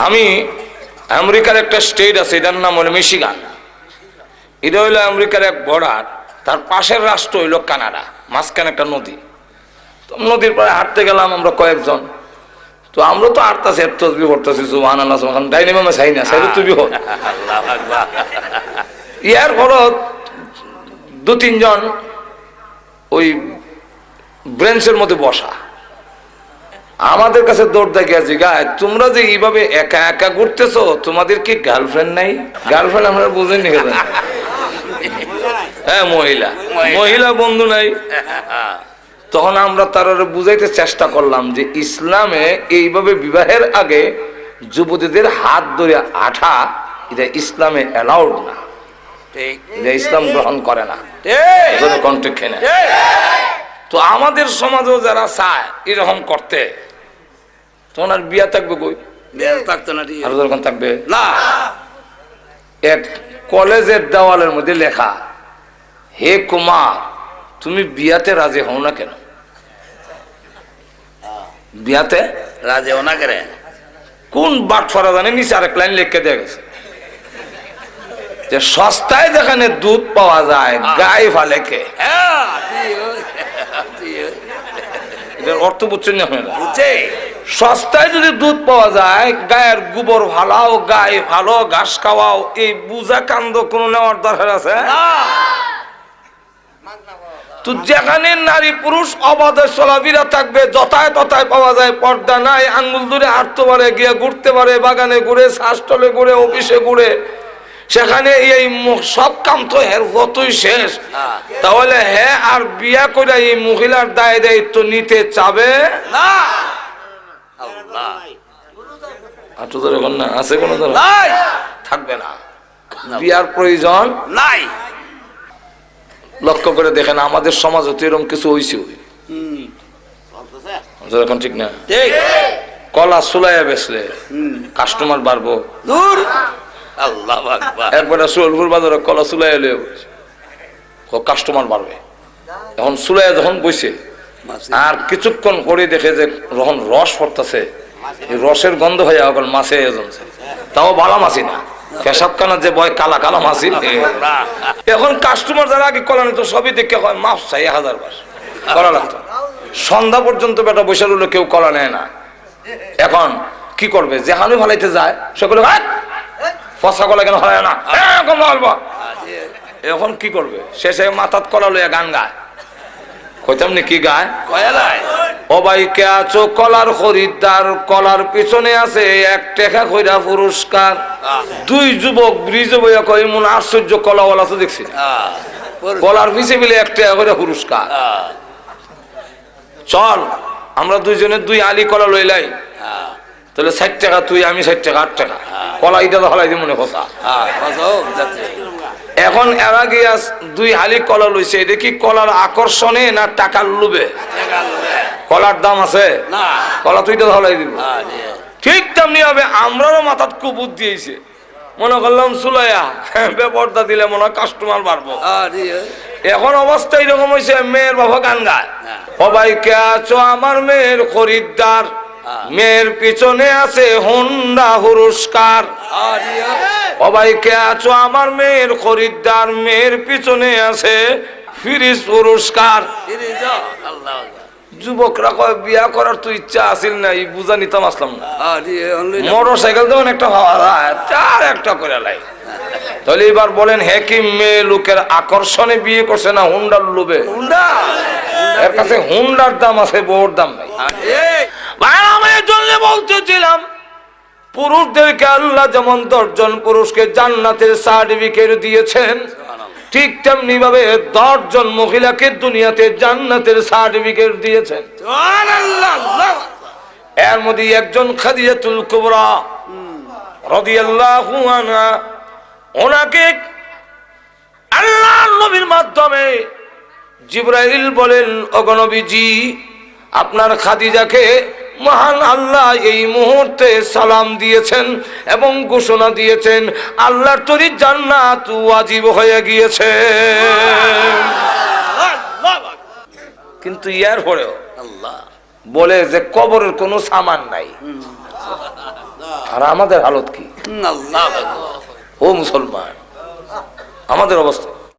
আমি আমেরিকার একটা স্টেট আছে, এটার নাম হলো মিশিগান। এটা হইলো আমেরিকার এক বর্ডার, তার পাশের রাষ্ট্র হইলো কানাডা, মাঝখানে একটা নদী। তো নদীর পরে হাঁটতে গেলাম আমরা কয়েকজন। তো আমরা তো হাঁটতেছি, তসবিহ পড়তেছি, সুবহানাল্লাহ, সুবহানাল্লাহ, ডাইনামে চাই না, চাইলে তুমি হোক। ইয়ার পর দু তিনজন ওই ব্রেঞ্চের মধ্যে বসা আমাদের কাছে দৌড় দেখিয়েছি, গায়ে তোমরা যে এইভাবে একা একা ঘুরতেছো, তোমাদের কি গার্লফ্রেন্ড নাই? গার্লফ্রেন্ড আমরা বুঝেনি। হ্যাঁ, মহিলা মহিলা বন্ধু নাই। তখন আমরা তারা বুঝাইতে চেষ্টা করলাম যে ইসলামে এইভাবে বিবাহের আগে যুবতীদের হাত ধরে আঠা, এটা ইসলামে অ্যালাউড না, এটা ইসলাম গ্রহণ করে না। তো আমাদের সমাজেও যারা চায় এরকম করতে, তখন আর বিয়া থাকবে কই? আর যখন থাকবে না, এক কলেজের দেওয়ালের মধ্যে লেখা, হে কুমার, তুমি বিয়াতে রাজি হও না কেন? বিয়াতে রাজি হও না কেন? কোন বাটফারা জানে, নিচে আরেক লাইন লিখে দেয়া গেছে যে সস্তায় যেখানে দুধ পাওয়া যায় গায়ে ফালে কে। এটার অর্থ বুঝছেন না? সস্তায় যদি দুধ পাওয়া যায়, গায়ের গোবর ফালাও, গায়ে ভালো ঘাস খাওয়াও, এই বুঝা কান্দ কোন নেওয়ার দরকার আছে? তো যেখানে নারী পুরুষ অবাধে চলাফেরা থাকবে, যথায় তথায় পাওয়া যায়, পর্দা নাই, আঙ্গুল ধরে হাঁটতে পারে, গিয়ে ঘুরতে পারে, বাগানে ঘুরে, শ্বাসটলে ঘুরে, অফিসে ঘুরে, সেখানে এই সব কাম তো হের যতই শেষ, তাহলে হ্যাঁ আর বিয়া করে এই মহিলার দায় দায়িত্ব নিতে চাবে না? আছে কোন থাকবে না, বিয়ার প্রয়োজন নাই। লক্ষ্য করে দেখেন আমাদের সমাজে তো এরকম কিছু হয়েছে, এখন ঠিক না? কলা সুলাইয়া বেচলে কাস্টমার বাড়বো, একবারে সোলপুর বাজারে কলা সুলাইয়া কাস্টমার বাড়বে। এখন সুলাইয়া যখন বসে আর কিছুক্ষণ পরে দেখে যে যখন রস পড়তেছে, রসের গন্ধ হয়ে গেল মাছে জমছে, তাও ভালো মাছি না, পেশাব কানার যে বয় কালা কালা মাছি। এখন কাস্টমার যারা আগে কলা নিত সবই দেখে হয় মাছ চাই 1000 বার কলা লাগতো, সন্ধ্যা পর্যন্ত বেটা বসে রইলো, কেউ কলা নেয় না। এখন কি করবে? যেখানে ভালাইতে যায় সকলে ফসা কলা কেন হয় না, এখন কি করবে? শেষে মাথাত কলা লইয়া গান গায়, কইতাম নি কি গায়? ও ভাই কে আছো কলার খরিদ্দার, কলার পিছনে আছে 1 টাকা কইরা পুরস্কার। দুই যুবক ব্রিজে বইয়া কই, মন আশ্চর্য, কলাওয়ালা তো দেখছি কলার পিছে মিলে 1 টাকা কইরা পুরস্কার। চল আমরা দুইজনে 2 আলি কলা লইলাই, তাহলে 60 টাকা তুই, আমি 60 টাকা, 8 টাকা কলা, এটা তো হলাই মনে কথা। এখন এরা গিয়া 2 হালি কলা লইছে, এটা কি কলার আকর্ষণে না টাকার লোভে? কলার দাম আছে না, কলা তুই তো হলাই দিব। ঠিক তেমনি হবে আমরারও মাথাত খুব বুদ্ধি হয়েছে, মনে করলাম সুলাইয়া বেপর্দা দিলে মনে হয় কাস্টমার বাড়বো। এখন অবস্থা এরকম হয়েছে, মেয়ের বাবা গান গায়, সবাই কে আছো আমার মেয়ের খরিদ্দার, মেয়ের পিছনে আছে হোন্ডা পুরস্কার। সবাই কে আছো আমার মেয়ের খরিদ্দার, মেয়ের পিছনে আছে ফ্রিজ পুরস্কার। যুবকরা কয় বিয়া করার তো ইচ্ছা আসিল না, এই বুঝা নিতাম আসলাম না, মোটর সাইকেল দেবেন একটা ভাবা চার একটা করে লাই। তাহলে এবার বলেন, হ্যাঁ কি মেয়ে লোকের আকর্ষণে বিয়ে করছে না হুন্ডার লোভে? এর কাছে হুন্ডার দাম আছে, বউর দাম নাই। আমি জন্য বলতেছিলাম, পুরুষদেরকে আল্লাহ যেমন 10 জন পুরুষকে জান্নাতের সার্টিফিকেট দিয়েছেন, ঠিক তেমনি ভাবে 10 জন মহিলাকে দুনিয়াতে জান্নাতের সার্টিফিকেট দিয়েছেন। এর মধ্যে একজন খাদিজাতুল কুবরা রাদিয়াল্লাহু আনহা, ওনাকে আল্লাহর নবীর মাধ্যমে জিবরাইল বলেন, ওগো নবীজি, আপনার খাদিজাকে মহান আল্লাহ এই মুহূর্তে সালাম দিয়েছেন এবং ঘোষণা দিয়েছেন আল্লাহর তৈরি জান্নাত ওয়াজিব হয়ে গিয়েছে। কিন্তু ইয়ার পরেও আল্লাহ বলে যে কবরের কোনো সামান নাই, আর আমাদের হালত কি? আল্লাহ ও মুসলমান, আমাদের অবস্থা